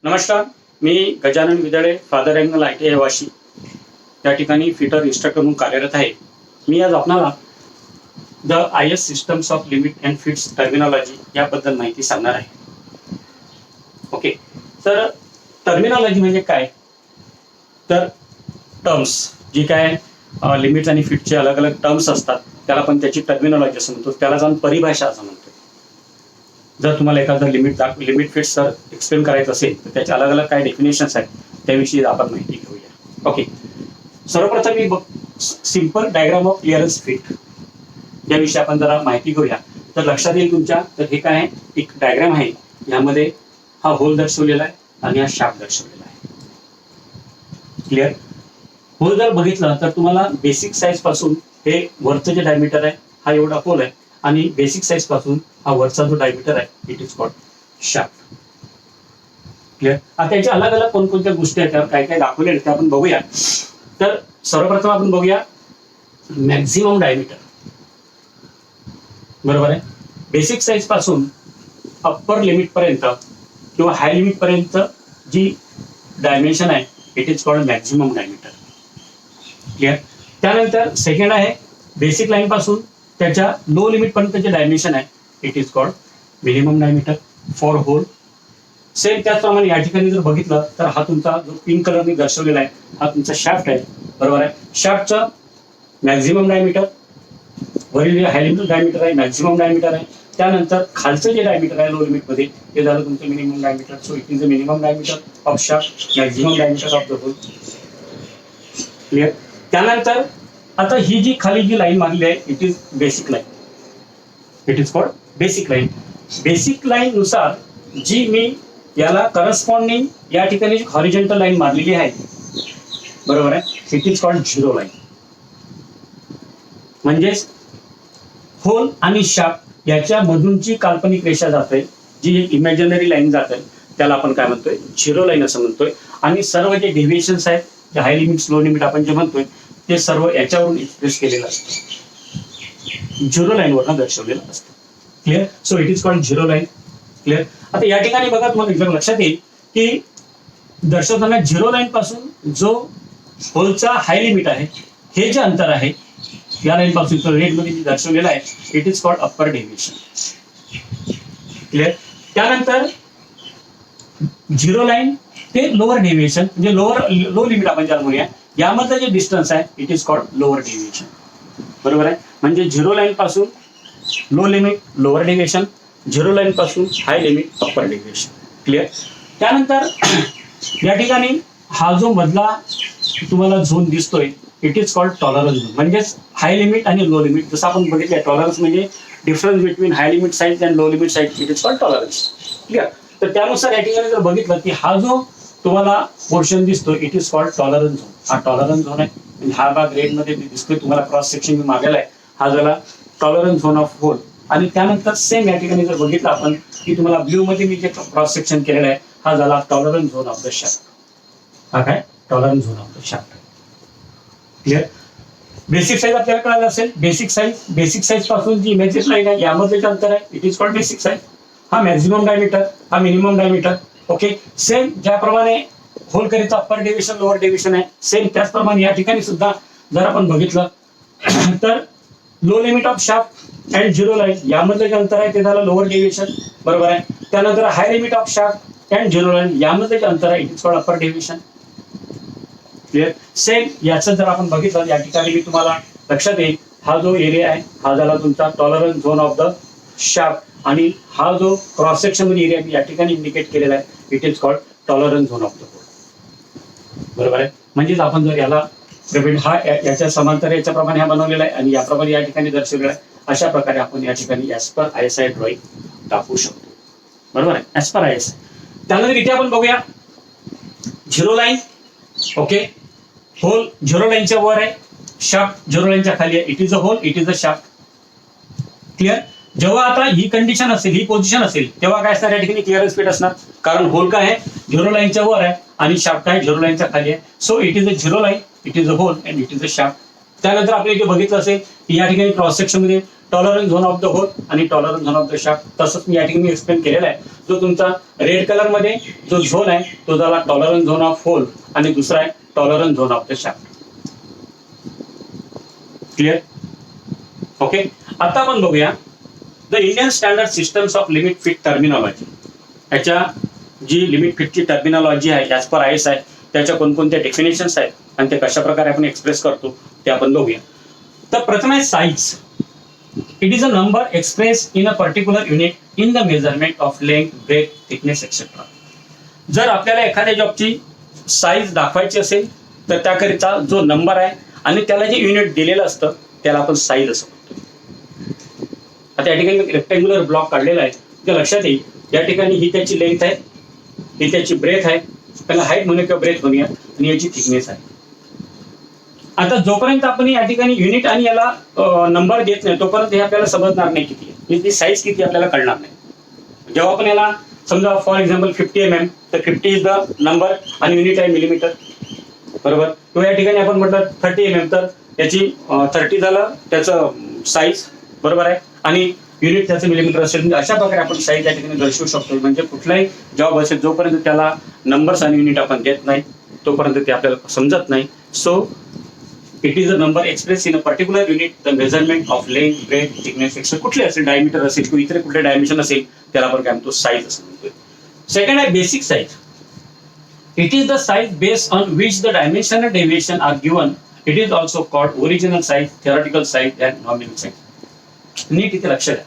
नमस्कार, मी Gajanan Vidale, Father Agnel ITI Vashi या ठिकाणी फिटर इन्स्ट्रक्टर म्हणून कार्यरत आहे. मी आज आपणाला the IS systems of limit and fits terminology याबद्दल माहिती सांगणार आहे. ओके, तर टर्मिनॉलॉजी म्हणजे काय? तर टर्म्स जी काय लिमिट्स आणि फिटचे अलग अलग टर्म्स असतात त्याला आपण त्याची टर्मिनॉलॉजी असं म्हणतो, त्याला जाऊन परिभाषा असं म्हणतो. जर तुम्हाला एखादं लिमिट फिट्स जर एक्सप्लेन करायचं असेल तर त्याचे अलग अलग काय डेफिनेशन्स आहेत त्याविषयी आपण माहिती घेऊया. ओके, सर्वप्रथम मी simple diagram of clearance fit याविषयी आपण जरा माहिती घेऊया. तर लक्षात येईल तुमच्या, तर हे काय आहे, एक डायग्राम आहे. यामध्ये हा होल दर्शवलेला आहे आणि हा शाफ्ट दर्शवलेला आहे. क्लिअर? होल जर बघितलं तर तुम्हाला बेसिक साईज पासून हे वरचं जे डायमीटर आहे हा एवढा होल आहे आणि बेसिक साईज पासून हा वरचा जो डायमीटर आहे it is called shaft. Clear? आता याच्या अलग अलग कोणकोणत्या गोष्टी आहेत, काय काय दाखवले ते आपण बघूया. तर सर्वप्रथम आपण बघूया मॅक्झिमम डायमीटर. बरोबर आहे? बेसिक साईज पासून अप्पर लिमिट पर्यंत किंवा हाय लिमिट पर्यंत जी डायमेन्शन आहे it is called maximum diameter. Clear? त्यानंतर सेकंड आहे बेसिक लाईन पासून त्याच्या लो लिमिट पर्यंत जे डायमेन्शन आहे it is called minimum diameter for hole. Same त्याचप्रमाणे या ठिकाणी जर बघितलं तर हा तुमचा जो पिंक कलरने दर्शवलेला आहे हा तुमचा शाफ्ट आहे. बरोबर आहे? शाफ्टचं मॅक्झिमम डायमीटर, वरील जे हाय लिमिट डायमीटर आहे मॅक्झिमम डायमीटर आहे. त्यानंतर खालचं जे डायमीटर आहे लो लिमिट मध्ये ते झालं तुमचं minimum diameter. So it is the minimum diameter of shaft, maximum diameter of the hole. Clear? त्यानंतर आता ही जी खाली जी लाईन मारली आहे it is basic line. It is called basic line. Basic line नुसार जी मी याला करस्पॉन्डिंग या ठिकाणी हॉरिझॉन्टल लाईन मारलेली आहे, बरोबर आहे, it is called zero line. म्हणजेच होल आणि शाफ्ट याच्या मधूनची काल्पनिक रेषा जाते, जी एक इमॅजिनरी लाईन जाते त्याला आपण काय म्हणतोय, झिरो लाईन असं म्हणतोय. आणि सर्व जे डेव्हिएशन्स आहेत, जे हाय लिमिट स्लो लिमिट आपण जे म्हणतोय ते सर्व याच्यावरून एक्सप्रेस केलेलं असतं, झिरो लाईन वरनं दर्शवलेलं असतं. Clear? So it is called zero line. Clear? आता या ठिकाणी बघा, तुम्हाला एकदम लक्षात येईल की दर्शवताना झिरो लाईन पासून जो होलचा हाय लिमिट आहे हे जे अंतर आहे या लाईन पासून रेड मध्ये जे दर्शवलेलं आहे it is called upper deviation. Clear? त्यानंतर झिरो लाईन ते लोअर डेव्हिएशन म्हणजे लो लिमिट आपण ज्याला म्हणूया, यामधलं जे डिस्टन्स आहे it is called lower deviation. बरोबर आहे? म्हणजे झिरो लाईन पासून low limit lower deviation, zero line पासून हाय लिमिट अप्पर डेव्हिएशन. क्लिअर? त्यानंतर या ठिकाणी हा जो मधला तुम्हाला झोन दिसतोय it is called tolerance zone. म्हणजेच हाय लिमिट आणि लो लिमिट, जसं आपण बघितलं टॉलरन्स म्हणजे difference between high limit size and low limit size it is called tolerance. Clear? तर त्यानुसार या ठिकाणी जर बघितलं की हा जो तुम्हाला पोर्शन दिसतो it is called tolerance zone. हा टॉलरन्स झोन आहे. म्हणजे हा भाग रेड मध्ये दिसतोय तुम्हाला, क्रॉस सेक्शन मी मागेला आहे, हा झाला टॉलरन्स झोन ऑफ होल. आणि त्यानंतर सेम या ठिकाणी जर बघितलं आपण की तुम्हाला ब्ल्यू मध्ये मी जे क्रॉस सेक्शन केलेला आहे हा झाला tolerance zone of the shaft. हा काय? Tolerance zone of the shaft. Clear? Basic size आपल्याला कळालं असेल. बेसिक साईज पासून जी इमेजेस लाईन आहे यामध्ये जे अंतर आहे it is called basic size. हा मॅक्झिमम डायमीटर, हा मिनिमम डायमीटर. ओके, सेम ज्याप्रमाणे होल करिता अप्पर डेव्हिएशन लोअर डेव्हिएशन आहे सेम त्याचप्रमाणे या ठिकाणी सुद्धा जर आपण बघितलं तर low limit of shaft and zero line यामधलं जे अंतर आहे ते झालं लोअर डेव्हिएशन. बरोबर आहे? त्यानंतर high limit of shaft and zero line यामधलं जे अंतर आहे it is called upper deviation. Clear? Same याचं जर आपण बघितलं या ठिकाणी मी तुम्हाला लक्षात येईल हा जो एरिया आहे हा झाला तुमचा tolerance zone of the shaft आणि हा जो क्रॉस सेक्शन मध्ये एरिया मी या ठिकाणी इंडिकेट केलेला आहे it is called tolerance zone of the hole. बरोबर आहे? म्हणजेच आपण जर याला हा याच्या समांतर याच्याप्रमाणे हा बनवलेला आहे आणि याप्रमाणे या ठिकाणी दर्शवलेला आहे, अशा प्रकारे आपण या ठिकाणी ऍज पर ISI ड्रॉइंग दाखवू शकतो. बरोबर आहे? As per ISI. त्यानंतर इथे आपण बघूया zero line. Okay, hole zero लाईनच्या वर आहे, शाफ्ट झिरो लाईनच्या खाली आहे. It is a hole, it is a shaft. Clear? जेव्हा आता ही कंडिशन असेल, ही पोझिशन असेल तेव्हा काय असणार, या ठिकाणी क्लिअरन्स फिट असणार. कारण होल काय आहे झिरो लाईनच्या वर आहे आणि शाफ्ट काय झिरो लाईनच्या खाली आहे. So it is a zero line, it is a hole and it is a shaft. त्यानंतर आपण इथे बघितलं असेल की या ठिकाणी क्रॉस सेक्शन मध्ये tolerance zone of the hole आणि tolerance zone of the shaft. तसंच मी या ठिकाणी एक्सप्लेन केलेला आहे. जो तुमचा रेड कलर मध्ये जो झोन आहे तो झाला टॉलरन्स झोन ऑफ होल आणि दुसरा आहे tolerance zone of the shaft. Clear? Okay. आता आपण बघूया the Indian standard systems of limit fit terminology. याच्या जी लिमिट फिटची टर्मिनॉलॉजी आहे ॲज पर IS आहे त्याच्या कोणकोणत्या डेफिनेशन्स आहेत आणि ते कशा प्रकारे आपण एक्सप्रेस करतो ते आपण बघूया. तर प्रथम आहे size. It is a number express in a particular unit in the measurement of length, breadth, thickness etcetera. जर आपल्याला एखाद्या जॉबची साईज दाखवायची असेल तर त्याकरिता जो नंबर आहे आणि त्याला जे युनिट दिलेलं असतं त्याला आपण साईज असं म्हणतो. आता या ठिकाणी रेक्टँग्युलर ब्लॉक काढलेला आहे ते लक्षात येईल. या ठिकाणी ही त्याची लेंथ आहे, ही त्याची ब्रेथ आहे, त्याला हाईट म्हणूया किंवा ब्रेथ म्हणूया आणि याची थिकनेस आहे. आता जोपर्यंत आपण या ठिकाणी युनिट आणि याला नंबर देत नाही तोपर्यंत हे आपल्याला समजणार नाही किती आहे, ती साईज किती आपल्याला कळणार नाही. जेव्हा आपण याला समजा फॉर एक्झाम्पल 50 mm तर 50 इज द नंबर आणि युनिट आहे मिलीमीटर, बरोबर. किंवा या ठिकाणी आपण म्हटलं 30 mm तर याची 30 झालं त्याचं साईज, बरोबर आहे, आणि युनिट त्याचं मिलीमीटर असेल. म्हणजे अशा प्रकारे आपण साईज या ठिकाणी दर्शवू शकतो. म्हणजे कुठलाही जॉब असेल जोपर्यंत त्याला नंबर्स आणि युनिट आपण देत नाही तोपर्यंत ते आपल्याला समजत नाही. So it is a number express in a particular unit the measurement of length, breadth, thickness etcetera. कुठले असेल, डायमीटर असेल किंवा इतर कुठले डायमेन्शन असेल त्याला आपण काय म्हणतो, साईज असं म्हणतोय. सेकंड आहे basic size. It is the size based on which the dimension and deviation are given. It is also called original size, theoretical size and nominal size. नीट इथे लक्ष द्या.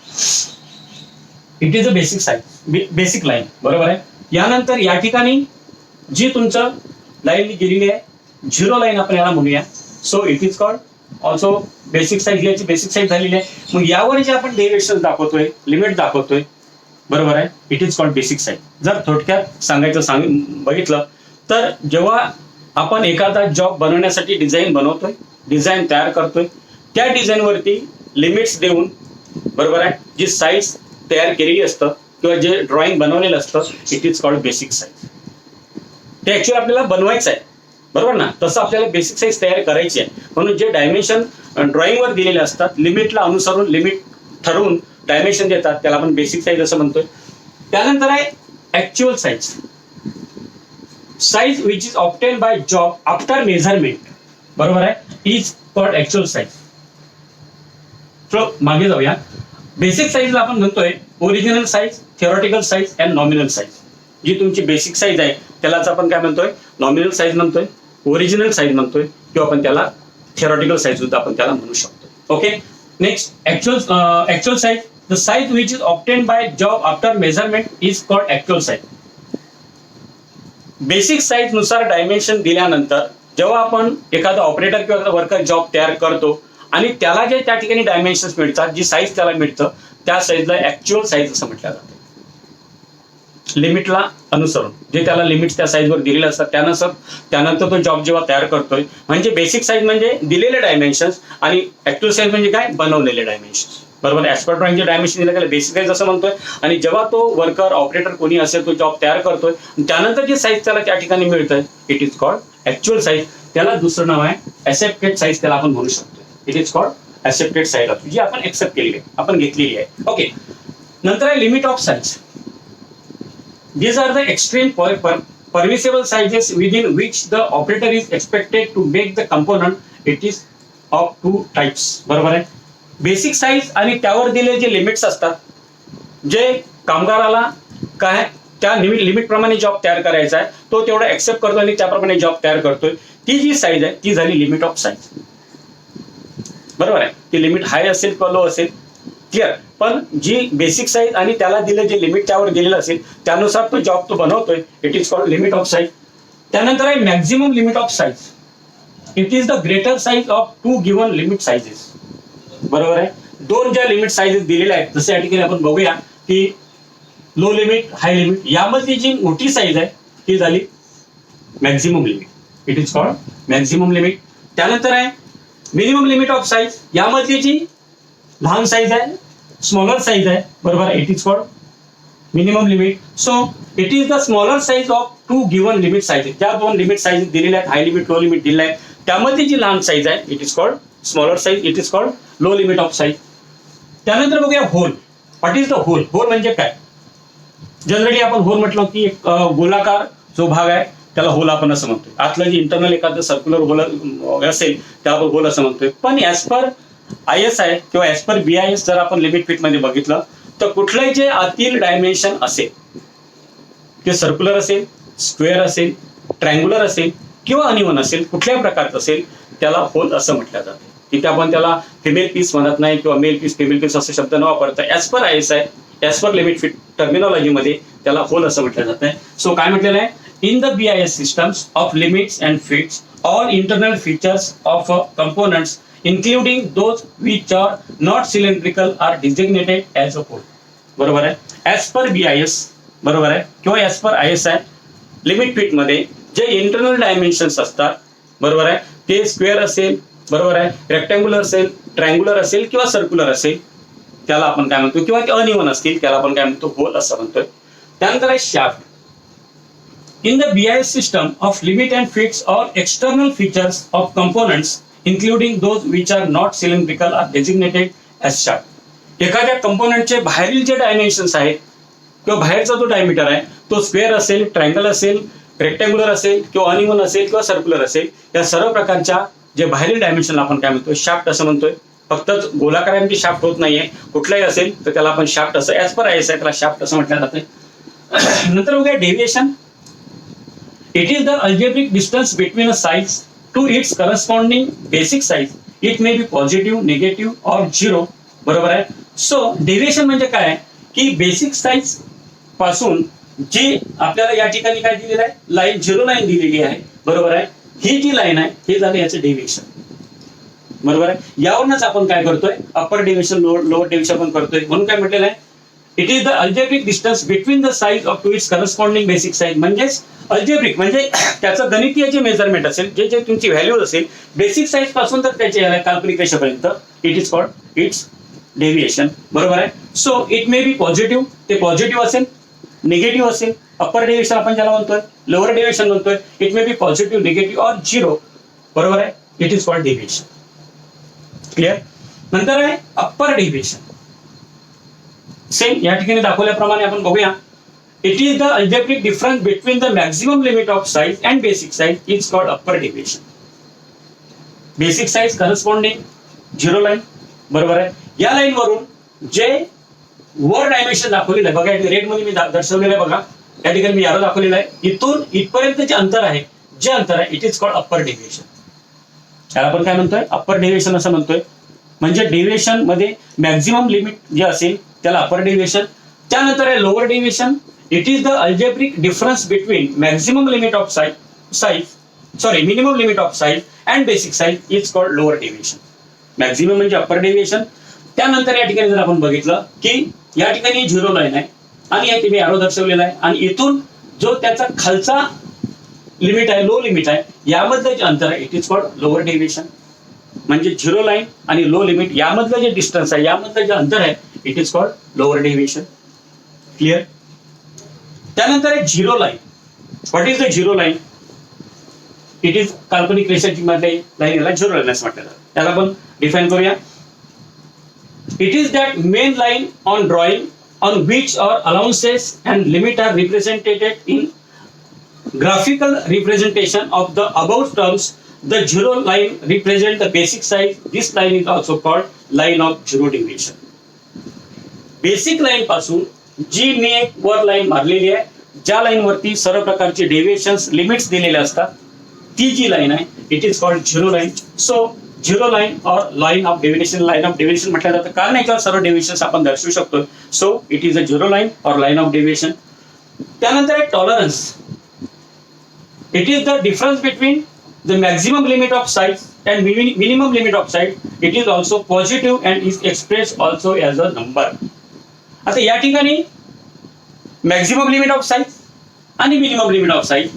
It is a basic size, basic line, बरोबर आहे. यानंतर या ठिकाणी जी तुमचं लाईन गेलेली आहे झिरो लाईन आपण याला म्हणूया. So it is called also basic size. याची बेसिक साईज झालेली आहे. मग यावर जे आपण डेरिव्हेशन दाखवतोय, लिमिट दाखवतोय, बरोबर आहे, it is called basic size. जर थोडक्यात बघितलं तर जेव्हा आपण एखादा जॉब बनवण्यासाठी डिझाईन बनवतोय, डिझाईन तयार करतोय, त्या डिझाईनवरती लिमिट्स देऊन, बरोबर आहे, जी साईज तयार केलेली असतं किंवा जे ड्रॉइंग बनवलेलं असतं it is called basic size. ते ऍक्च्युअली आपल्याला बनवायचं आहे, बरोबर ना. तसं आपल्याला बेसिक साईज तयार करायची आहे. म्हणून जे डायमेन्शन ड्रॉइंगवर दिलेले असतात, लिमिटला अनुसरून लिमिट ठरवून डायमेन्शन देतात त्याला आपण बेसिक साईज असं म्हणतोय. त्यानंतर आहे actual size. Size which is obtain by job after measurement, बरोबर आहे, इज कॉल्ड ऍक्च्युअल साईज. मागे जाऊया. बेसिक साईजला आपण म्हणतोय original size, theoretical size and nominal size. जी तुमची बेसिक साईज आहे त्यालाच आपण काय म्हणतोय, नॉमिनल साईज म्हणतोय, ओरिजिनल साईज म्हणतोय किंवा आपण त्याला थेरॉटिकल साईज सुद्धा आपण त्याला म्हणू शकतो. Okay. Next actual size. The size which is obtain by job after measurement is called actual size. Basic size नुसार डायमेन्शन दिल्यानंतर जेव्हा आपण एखादा ऑपरेटर किंवा वर्कर जॉब तयार करतो आणि त्याला जे त्या ठिकाणी डायमेन्शन्स मिळतात, जी साईज त्याला मिळतं त्या साईजला ऍक्च्युअल साईज असं म्हटलं जातं. लिमिटला अनुसरून जे त्याला लिमिट्स त्या साईजवर दिलेले असतात त्यानंतर तो जॉब जेव्हा तयार करतोय. म्हणजे बेसिक साईज म्हणजे दिलेले डायमेन्शन्स आणि ऍक्च्युअल साईज म्हणजे काय, बनवलेले डायमेन्शन्स, बरोबर. ऍज पर ड्रॉइंगचे डायमेन्शन दिले त्याला बेसिक साईज असं म्हणतोय. आणि जेव्हा तो वर्कर, ऑपरेटर कोणी असेल तो जॉब तयार करतोय त्यानंतर जे साईज त्याला त्या ठिकाणी मिळतंय it is called actual size. त्याला दुसरं नाव आहे ऍक्सेप्टेड साईज, त्याला आपण म्हणू शकतो. It is called accepted size, जी आपण एक्सेप्ट केलेली आहे, आपण घेतलेली आहे. ओके. नंतर आहे limit of size. These are the extreme permissible sizes within which the operator is expected to make the component. It is of two types, बरोबर आहे. बेसिक साईज आणि त्यावर दिलेले जे लिमिट्स असतात, जे कामगाराला काय त्या लिमिट प्रमाणे जॉब तयार करायचा आहे तो तेवढा एक्सेप्ट करतो आणि त्याप्रमाणे जॉब तयार करतोय. ती जी साईज आहे ती झाली लिमिट ऑफ साईज, बरोबर आहे. ती लिमिट हाय असेल किंवा लो असेल, क्लिअर. पण जी बेसिक साईज आणि त्याला दिलं जे लिमिट त्यावर दिलेलं असेल त्यानुसार तो जॉब तो बनवतोय it is called limit of size. त्यानंतर आहे maximum limit of size. It is the greater size of two given limit sizes, बरोबर आहे. दोन ज्या लिमिट साईजेस दिलेल्या आहेत जसं या ठिकाणी आपण बघूया की लो लिमिट, हाय लिमिट, यामध्ये जी मोठी साईज आहे ती झाली maximum limit. It is called maximum limit. त्यानंतर आहे मिनिमम लिमिट ऑफ साईज. यामध्ये जी लहान साईज आहे, स्मॉलर साईज आहे, बरोबर आहे, it is called minimum limit. So it is the smaller size of two given limit sizes. ज्या दोन लिमिट साईज दिलेल्या आहेत, हाय लिमिट, लो लिमिट दिलेलं आहे, त्यामध्ये जी लहान साईज आहे it is called smaller size, it is called low limit of size. त्यानंतर बघूया hole. What is the hole? Hole म्हणजे काय? जनरली आपण होल म्हटलं की एक गोलाकार जो भाग आहे त्याला होल आपण असं म्हणतोय. आतलं जे इंटरनल एखादं सर्क्युलर होल असेल त्याला आपण होल असं म्हणतोय. पण ऍज पर ISI किंवा ऍज पर BIS जर आपण लिमिट फिट मध्ये बघितलं तर कुठलंही जे आतील डायमेन्शन असेल ते सर्क्युलर असेल, स्क्वेअर असेल, ट्रायंग्युलर असेल किंवा अनइवन असेल, कुठल्याही प्रकारचं असेल त्याला होल असं म्हटलं जातं. तिथे आपण त्याला फिमेल पीस म्हणत नाही किंवा मेल पीस फिमेल पीस असे शब्द न वापरता as per ISI as per limit fit terminology मध्ये त्याला होल असं म्हटलं जातं. सो काय म्हटलेलं आहे? In the BIS systems of limits and fits all internal features of components including those which are not cylindrical are designated as a whole. बरोबर आहे. ऍज पर BIS बरोबर आहे किंवा as per ISI limit fit मध्ये जे internal dimensions असतात बरोबर आहे ते स्क्वेअर असेल बरोबर आहे, रेक्टँग्युलर असेल, ट्रायंग्युलर असेल किंवा सर्क्युलर असेल त्याला आपण काय म्हणतो, किंवा ते अनइवन असतील त्याला आपण काय म्हणतो, होल असं म्हणतोय. त्यानंतर आहे shaft. In the BIS system of limit and fits all external features of components including those which are not cylindrical are designated as shaft. एखाद्या कंपोनंटचे बाहेरील जे डायमेन्शन्स आहेत किंवा बाहेरचा जो डायमीटर आहे तो स्क्वेअर असेल, ट्रायंगल असेल, रेक्टँग्युलर असेल किंवा अनइवन असेल किंवा सर्क्युलर असेल, या सर्व प्रकारच्या जे बाहेरील डायमेन्शन आपण काय म्हणतोय, शाफ्ट असं म्हणतोय. फक्त गोलाकारांची शाफ्ट होत नाहीये, कुठलाही असेल तर त्याला आपण शाफ्ट असं ऍज पर ISI त्याला शाफ्ट असं म्हटलं जातं. नंतर बघूया deviation. It is the algebraic distance between a size to its corresponding basic size. It may be positive, negative or zero. बरोबर आहे. सो डेव्हिएशन म्हणजे काय की बेसिक साईज पासून जी आपल्याला या ठिकाणी काय दिलेलं आहे, लाईन, झिरो लाईन दिलेली आहे बरोबर आहे. ही जी लाईन आहे हे झालं याचं डेव्हिएशन बरोबर आहे. यावरूनच आपण काय करतोय, अप्पर डेव्हिएशन लोअर डेव्हिएशन पण करतोय. म्हणून काय म्हटलेलं आहे, it is the algebraic distance between the size of to its corresponding basic size. म्हणजेच अल्जेब्रिक म्हणजे त्याचं गणितीय जे मेजरमेंट असेल, जे जे तुमची व्हॅल्यू असेल बेसिक साईज पासून तर त्याच्या काल्पनिक रेषेपर्यंत, it is called its deviation बरोबर आहे. So it may be positive, ते पॉझिटिव्ह असेल, निगेटिव्ह असेल, अप्पर डेव्हिएशन आपण ज्याला म्हणतोय, लोअर डेव्हिएशन म्हणतोय. It may be positive, negative और झिरो बरोबर आहे. It is called deviation. Clear. नंतर आहे अप्पर डेव्हिएशन. सेम या ठिकाणी दाखवल्याप्रमाणे आपण बघूया. It is the algebraic difference between the maximum limit of size and basic size is called upper deviation. Basic size corresponding zero line बरोबर आहे. या लाईन वरून जे वर डायमेन्शन दाखवलेलं आहे बघा, रेड मध्ये मी दर्शवलेलं आहे बघा, या ठिकाणी मी यारो दाखवलेलं आहे. इथून इथपर्यंत जे अंतर आहे, it is called upper deviation. त्याला आपण काय म्हणतोय, अप्पर डेव्हिएशन असं म्हणतोय. म्हणजे डेव्हिएशन मध्ये मॅक्सिमम लिमिट जे असेल त्याला अप्पर डेव्हिएशन. त्यानंतर आहे lower deviation. It is the algebraic difference between maximum limit of minimum limit of size and basic size is called lower deviation. Maximum म्हणजे अप्पर डेव्हिएशन. त्यानंतर या ठिकाणी जर आपण बघितलं की या ठिकाणी झिरो लाईन आहे आणि या ठिकाणी एरो दर्शवलेला आहे आणि इथून जो त्याचा खालचा लिमिट आहे, लो लिमिट आहे, यामधलं जे अंतर आहे it is called lower deviation. म्हणजे झिरो लाईन आणि लो लिमिट यामधलं जे डिस्टन्स आहे, यामधलं जे अंतर आहे, it is called lower deviation. Clear. त्यानंतर आहे zero line. What is the zero line? It is काल्पनिक रेषाची मधली लाईन, याला झिरो लाईन असं म्हटलं जातं. त्याला आपण डिफाईन करूया. It is that main line on drawing on which our allowances and limit are represented in graphical representation of the above terms. The zero line represents the basic size. This line is also called line of zero deviation. Basic line पासून जी मी एक वर line मारलेली आहे, ज्या line वरती सर्व प्रकारचे deviations limits दिलेले असतात, ती जी लाईन आहे it is called zero line. So zero line or line of deviation, line of deviation म्हटलं जातं कारण याच्यावर सर्व डेव्हिएशन्स आपण दर्शवू शकतो. So it is a zero line or line of deviation. त्यानंतर आहे tolerance. It is the difference between the maximum limit of size and minimum limit of size. It is also positive and is expressed also as a number. आता या ठिकाणी maximum limit of size आणि minimum limit of size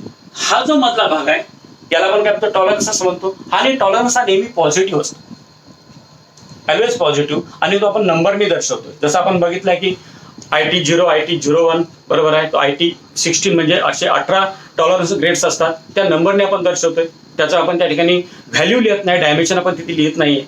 हा जो मधला भाग आहे याला आपण काय म्हणतो, टॉलरन्स असं म्हणतो. आणि टॉलरन्स हा नेहमी पॉझिटिव्ह असतो, ऑलवेज पॉझिटिव्ह, आणि तो आपण नंबरने दर्शवतो. जसं आपण बघितलंय की IT0, IT01 बरोबर आहे, तो IT16 म्हणजे असे 18 टॉलरन्स ग्रेड्स असतात, त्या नंबरने आपण दर्शवतोय. त्याचं आपण त्या ठिकाणी व्हॅल्यू लिहित नाही, डायमेन्शन आपण तिथे लिहित नाहीये.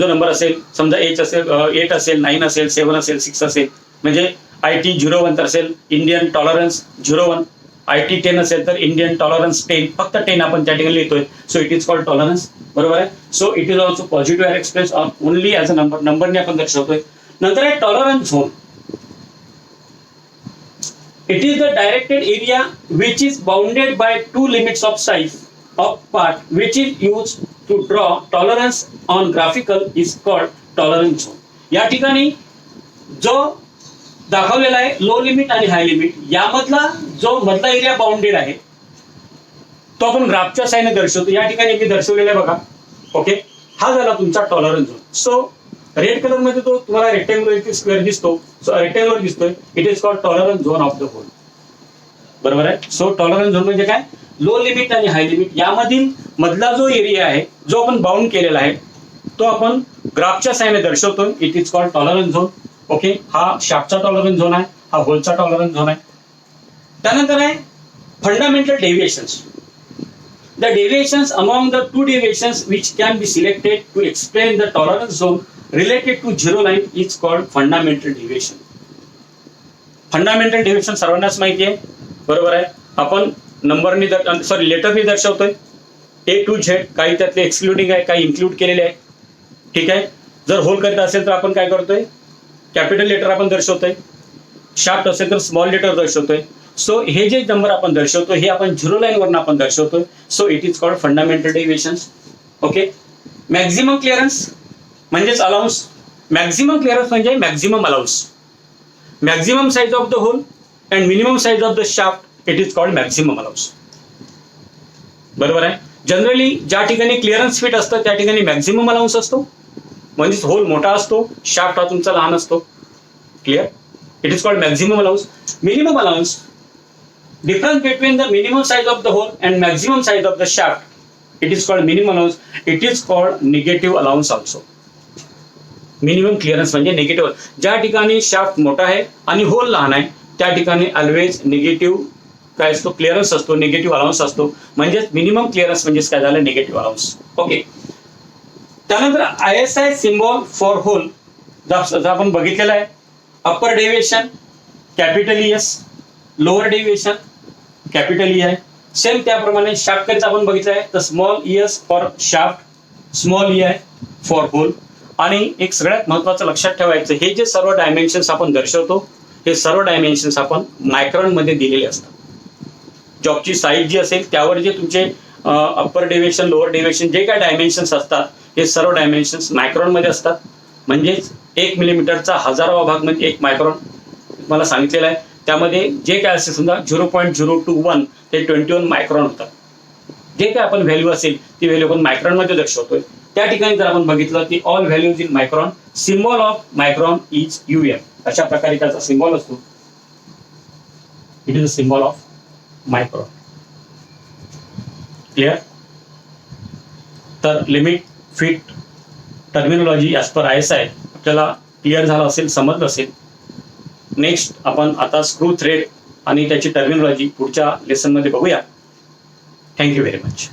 जो नंबर असेल, समजा 8 असेल, 8 असेल, 9 असेल, 7 असेल, 6 असेल, म्हणजे IT 01 तर असेल इंडियन टॉलरन्स 01, IT 10 असेल तर इंडियन टॉलरन्स 10, फक्त 10 आपण त्या ठिकाणी लिहितोय. So it is called tolerance. बरोबर आहे. So it is also positive are express only as a number, नंबरने आपण दर्शवतोय. नंतर आहे tolerance zone. It is the directed area which is bounded by two limits of size of part which is used to draw tolerance on graphical is called tolerance zone. या ठिकाणी जो दाखवलेला आहे लो लिमिट आणि हाय limit, यामधला जो मधला area bounded आहे तो आपण ग्राफच्या साहाय्याने दर्शवतो. या ठिकाणी मी दर्शवलेला आहे बघा. ओके, हा झाला तुमचा tolerance zone. So red colour मध्ये तो तुम्हाला रेक्टँग्युलर स्क्वेअर दिसतो, रेक्टँग्युलर दिसतोय. It is called tolerance zone of the hole. बरोबर आहे. सो टॉलरन्स झोन म्हणजे काय, लो लिमिट आणि हाय लिमिट यामधील मधला जो एरिया आहे जो आपण बाउंड केलेला आहे तो आपण ग्राफच्या साहाय्याने दर्शवतोय. It is called tolerance zone. Okay, हा शाफ्टचा टॉलरन्स झोन आहे, हा होलचा टॉलरन्स झोन आहे. त्यानंतर आहे fundamental deviations. The deviations among the two deviations which can be selected to explain the tolerance zone related to zero line is called fundamental deviation. Fundamental deviation सर्वांनाच माहिती आहे. बरोबर आहे. आपण नंबरनी लेटरनी दर्शवतोय. A to Z, काही त्यातले एक्सक्लुडिंग आहे, काही इन्क्लूड केलेले आहे. ठीक आहे. जर होल करत असेल तर आपण काय करतोय, कॅपिटल लेटर आपण दर्शवतोय. शार्प असेल तर स्मॉल लेटर दर्शवतोय. सो हे जे नंबर आपण दर्शवतो हे आपण झिरो लाईन वरून आपण दर्शवतोय. So it is called fundamental deviations. Okay, maximum clearance म्हणजेच अलाउन्स. मॅक्झिमम क्लिअरन्स म्हणजे maximum allowance. Maximum size of the hole and minimum size of the shaft, it is called maximum allowance. बरोबर आहे. Generally ज्या ठिकाणी clearance fit असतं त्या ठिकाणी maximum allowance असतो, म्हणजेच होल मोठा असतो, शाफ्ट हा तुमचा लहान असतो. Clear. It is called maximum allowance. Minimum allowance, difference between the minimum size of the hole and maximum size of the shaft, it is called minimum allowance. It is called negative allowance also. Minimum clearance म्हणजे negative. ज्या ठिकाणी shaft मोठा आहे आणि hole लहान आहे त्या ठिकाणी ऑलवेज निगेटिव्ह काय असतो, क्लिअरन्स असतो, निगेटिव्ह अलाउन्स असतो. म्हणजेच मिनिमम क्लिअरन्स म्हणजे काय झालं, निगेटिव्ह अलाउन्स. ओके. त्यानंतर ISI सिम्बॉल फॉर होल आपण बघितलेला आहे. Upper deviation capital ES, lower deviation capital E आहे. सेम त्याप्रमाणे शाफ्ट करीता आपण बघितलं आहे तर small ES for shaft, small E आहे फॉर होल. आणि एक सगळ्यात महत्वाचं लक्षात ठेवायचं, हे जे सर्व डायमेन्शन्स आपण दर्शवतो हे सर्व डायमेन्शन्स आपण मायक्रॉन मध्ये दिलेले असतात. जॉबची साईज जी असेल त्यावर जे तुमचे अप्पर डेव्हिएशन, लोअर डेव्हिएशन जे काय डायमेन्शन्स असतात हे सर्व डायमेन्शन्स मायक्रॉन मध्ये असतात. म्हणजेच 1 मिलीमीटरचा 1000वा भाग म्हणजे 1 मायक्रॉन मला सांगितलेलं आहे. त्यामध्ये जे काय असेल समजा 0.021 ते 21 मायक्रॉन होतात. जे काय आपण व्हॅल्यू असेल ती व्हॅल्यू आपण मायक्रॉन मध्ये दर्शवतोय. त्या ठिकाणी जर आपण बघितलं की all values in micron, symbol of micron is UM. अशा प्रकारे त्याचा सिम्बॉल असतो. It is a symbol of micron. Clear. तर limit, fit, terminology as per ISI आपल्याला क्लिअर झालं असेल, समजलं असेल. नेक्स्ट आपण आता स्क्रू थ्रेड आणि त्याची टर्मिनॉलॉजी पुढच्या लेसनमध्ये बघूया. Thank you very much.